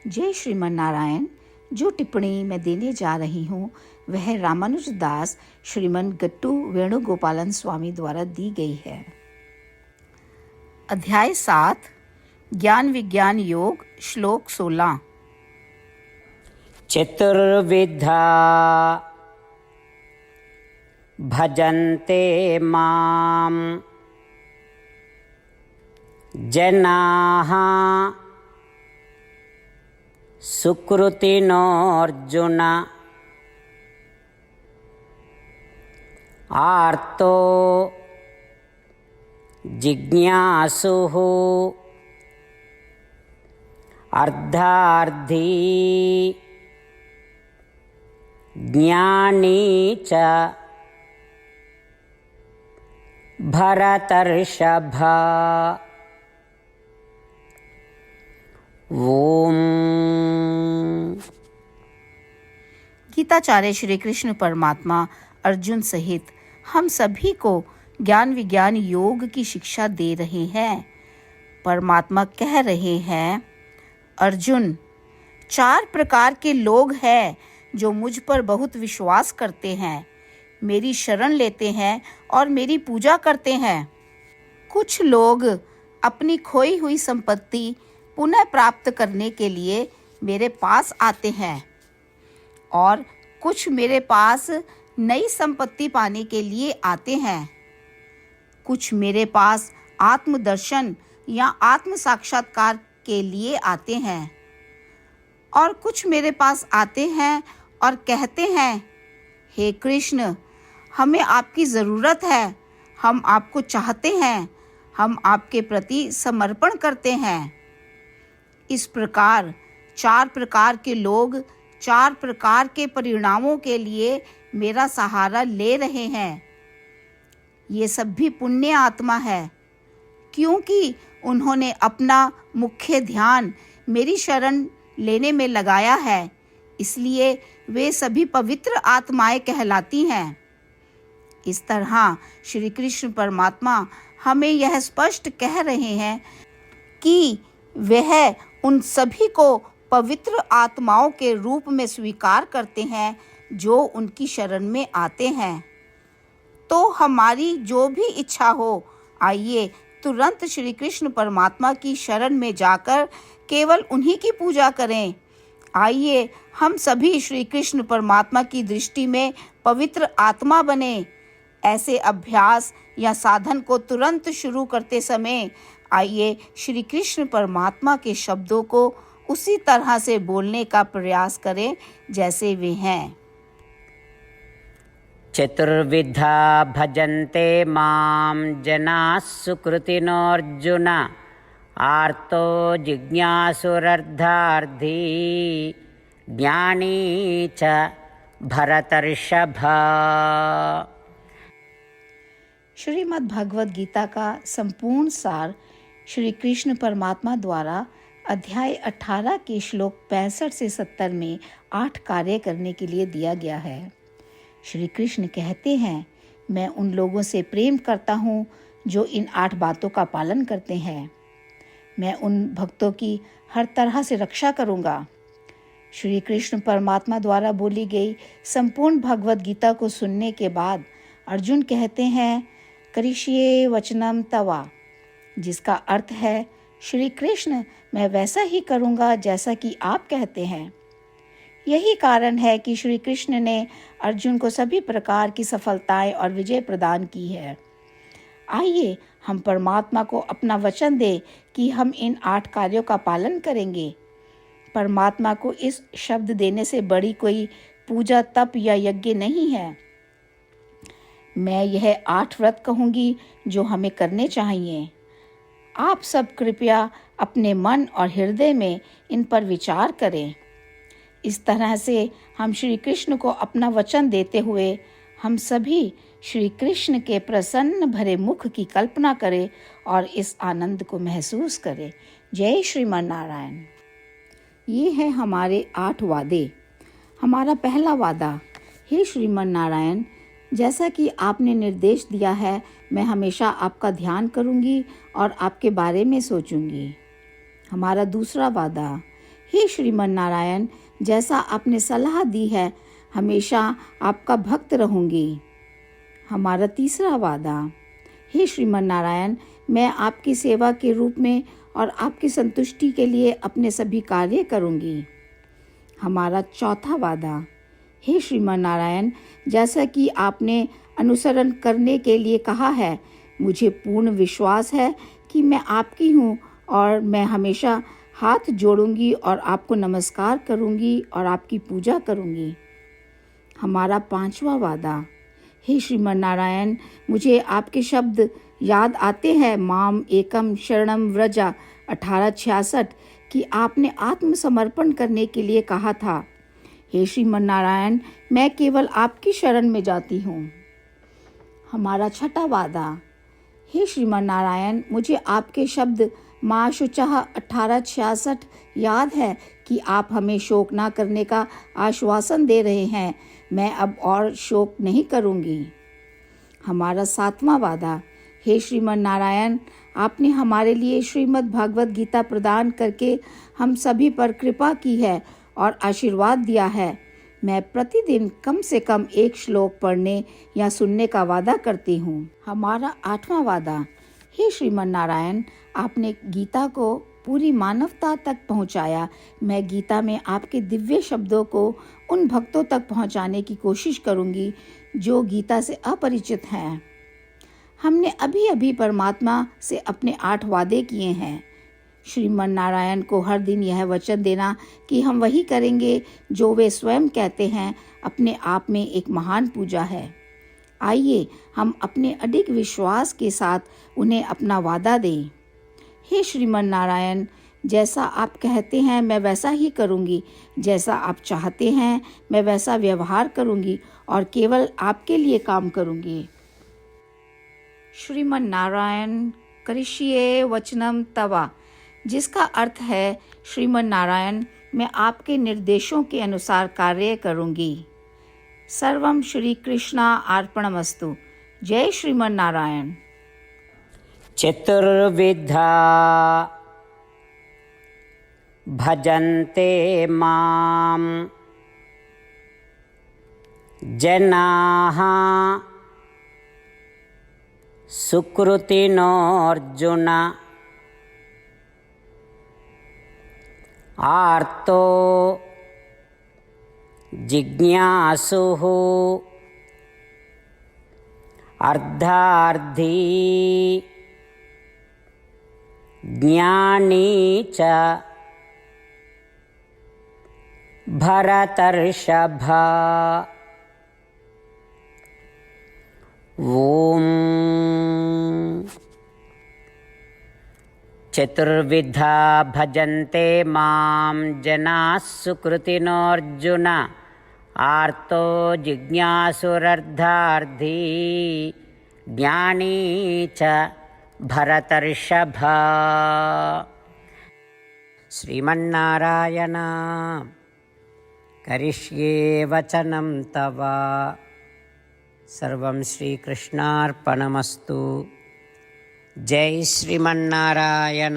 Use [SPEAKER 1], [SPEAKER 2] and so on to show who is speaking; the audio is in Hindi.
[SPEAKER 1] जय श्रीमन नारायण। जो टिप्पणी मैं देने जा रही हूँ वह रामानुज दास श्रीमन गट्टू वेणुगोपालन स्वामी द्वारा दी गई है। अध्याय 7 ज्ञान विज्ञान योग श्लोक 16।
[SPEAKER 2] चतुर्विधा भजन्ते मां जनाः सुकृतिनोऽर्जुन आर्तो जिज्ञासुः अर्थार्थी ज्ञानी च भरतर्षभ। ओम।
[SPEAKER 1] गीताचार्य श्री कृष्ण परमात्मा अर्जुन सहित हम सभी को ज्ञान विज्ञान योग की शिक्षा दे रहे हैं। परमात्मा कह रहे हैं, अर्जुन, 4 प्रकार के लोग हैं जो मुझ पर बहुत विश्वास करते हैं, मेरी शरण लेते हैं और मेरी पूजा करते हैं। कुछ लोग अपनी खोई हुई संपत्ति पुनः प्राप्त करने के लिए मेरे पास आते हैं और कुछ मेरे पास नई संपत्ति पाने के लिए आते हैं। कुछ मेरे पास आत्मदर्शन या आत्म साक्षात्कार के लिए आते हैं और कुछ मेरे पास आते हैं और कहते हैं, हे कृष्ण, हमें आपकी ज़रूरत है, हम आपको चाहते हैं, हम आपके प्रति समर्पण करते हैं। इस प्रकार 4 प्रकार के लोग 4 प्रकार के परिणामों के लिए मेरा सहारा ले रहे हैं। ये सब भी पुण्य आत्मा है, क्योंकि उन्होंने अपना मुख्य ध्यान मेरी शरण लेने में लगाया है, इसलिए वे सभी पवित्र आत्माएं कहलाती हैं। इस तरह श्री कृष्ण परमात्मा हमें यह स्पष्ट कह रहे हैं कि वह उन सभी को पवित्र आत्माओं के रूप में स्वीकार करते हैं जो उनकी शरण में आते हैं। तो हमारी जो भी इच्छा हो, आइए तुरंत श्री कृष्ण परमात्मा की शरण में जाकर केवल उन्हीं की पूजा करें। आइए हम सभी श्री कृष्ण परमात्मा की दृष्टि में पवित्र आत्मा बने। ऐसे अभ्यास या साधन को तुरंत शुरू करते समय आइए श्री कृष्ण परमात्मा के शब्दों को उसी तरह से बोलने का प्रयास करें जैसे वे हैं।
[SPEAKER 2] चतुर्विधा भजन्ते मां जनाः सुकृतिनोऽर्जुन आर्तो जिज्ञासुरर्धार्थी ज्ञानी च भरतर्षभ।
[SPEAKER 1] श्रीमद् भगवद गीता का संपूर्ण सार श्री कृष्ण परमात्मा द्वारा अध्याय 18 के श्लोक 65 से 70 में 8 कार्य करने के लिए दिया गया है। श्री कृष्ण कहते हैं, मैं उन लोगों से प्रेम करता हूँ जो इन 8 बातों का पालन करते हैं। मैं उन भक्तों की हर तरह से रक्षा करूँगा। श्री कृष्ण परमात्मा द्वारा बोली गई संपूर्ण भगवद गीता को सुनने के बाद अर्जुन कहते हैं, करिष्ये वचनम तवा, जिसका अर्थ है, श्री कृष्ण, मैं वैसा ही करूँगा जैसा कि आप कहते हैं। यही कारण है कि श्री कृष्ण ने अर्जुन को सभी प्रकार की सफलताएं और विजय प्रदान की है। आइए हम परमात्मा को अपना वचन दें कि हम इन 8 कार्यों का पालन करेंगे। परमात्मा को इस शब्द देने से बड़ी कोई पूजा, तप या यज्ञ नहीं है। मैं यह 8 व्रत कहूँगी जो हमें करने चाहिए। आप सब कृपया अपने मन और हृदय में इन पर विचार करें। इस तरह से हम श्री कृष्ण को अपना वचन देते हुए हम सभी श्री कृष्ण के प्रसन्न भरे मुख की कल्पना करें और इस आनंद को महसूस करें। जय श्रीमन नारायण। ये है हमारे 8 वादे। हमारा पहला वादा, हे श्रीमन नारायण, जैसा कि आपने निर्देश दिया है, मैं हमेशा आपका ध्यान करूंगी और आपके बारे में सोचूंगी। हमारा दूसरा वादा, हे श्रीमन नारायण, जैसा आपने सलाह दी है हमेशा आपका भक्त रहूंगी। हमारा तीसरा वादा। हे श्रीमन नारायण, मैं आपकी सेवा के रूप में और आपकी संतुष्टि के लिए अपने सभी कार्य करूंगी। हमारा चौथा वादा। हे श्रीमन नारायण, जैसा कि आपने अनुसरण करने के लिए कहा है, मुझे पूर्ण विश्वास है कि मैं आपकी हूँ और मैं हमेशा हाथ जोड़ूंगी और आपको नमस्कार करूंगी और आपकी पूजा करूंगी। हमारा पांचवा वादा। हे श्रीमन नारायण, मुझे आपके शब्द याद आते हैं, माम एकम शरणम व्रजा 1866, कि आपने आत्मसमर्पण करने के लिए कहा था। हे श्रीमन नारायण, मैं केवल आपकी शरण में जाती हूँ। हमारा छठा वादा। हे श्रीमन नारायण, मुझे आपके शब्द माँ शुचः 1866 याद है कि आप हमें शोक ना करने का आश्वासन दे रहे हैं। मैं अब और शोक नहीं करूँगी। हमारा सातवां वादा। हे श्रीमन नारायण, आपने हमारे लिए श्रीमद् भागवत गीता प्रदान करके हम सभी पर कृपा की है और आशीर्वाद दिया है। मैं प्रतिदिन कम से कम एक श्लोक पढ़ने या सुनने का वादा करती हूँ। हमारा आठवां वादा। हे श्रीमन नारायण, आपने गीता को पूरी मानवता तक पहुँचाया। मैं गीता में आपके दिव्य शब्दों को उन भक्तों तक पहुँचाने की कोशिश करूँगी जो गीता से अपरिचित हैं। हमने अभी अभी परमात्मा से अपने 8 वादे किए हैं। श्रीमन नारायण को हर दिन यह वचन देना कि हम वही करेंगे जो वे स्वयं कहते हैं, अपने आप में एक महान पूजा है। आइए हम अपने अडिग विश्वास के साथ उन्हें अपना वादा दें। हे श्रीमन नारायण, जैसा आप कहते हैं मैं वैसा ही करूँगी। जैसा आप चाहते हैं मैं वैसा व्यवहार करूँगी और केवल आपके लिए काम करूँगी। श्रीमन नारायण करिष्ये वचनम तवा, जिसका अर्थ है श्रीमन नारायण, मैं आपके निर्देशों के अनुसार कार्य करूँगी। सर्वम श्री कृष्णा अर्पणमस्तु। जय श्रीमन नारायण।
[SPEAKER 2] चतुर्विधा भजन्ते मां जनाः सुकृतिनोऽर्जुन आर्तो जिज्ञासुः अर्थार्थी ज्ञानी च भरतर्षभ। ओम चतुर्विधा भजन्ते मां जनाः सुकृतिनोऽर्जुन आर्तो जिज्ञासुरर्धार्थी ज्ञानी च भरतर्षभ। श्रीमन्नारायण करिष्ये वचनं तव। सर्वं श्रीकृष्णार्पणमस्तु। जय श्रीमन्नारायण।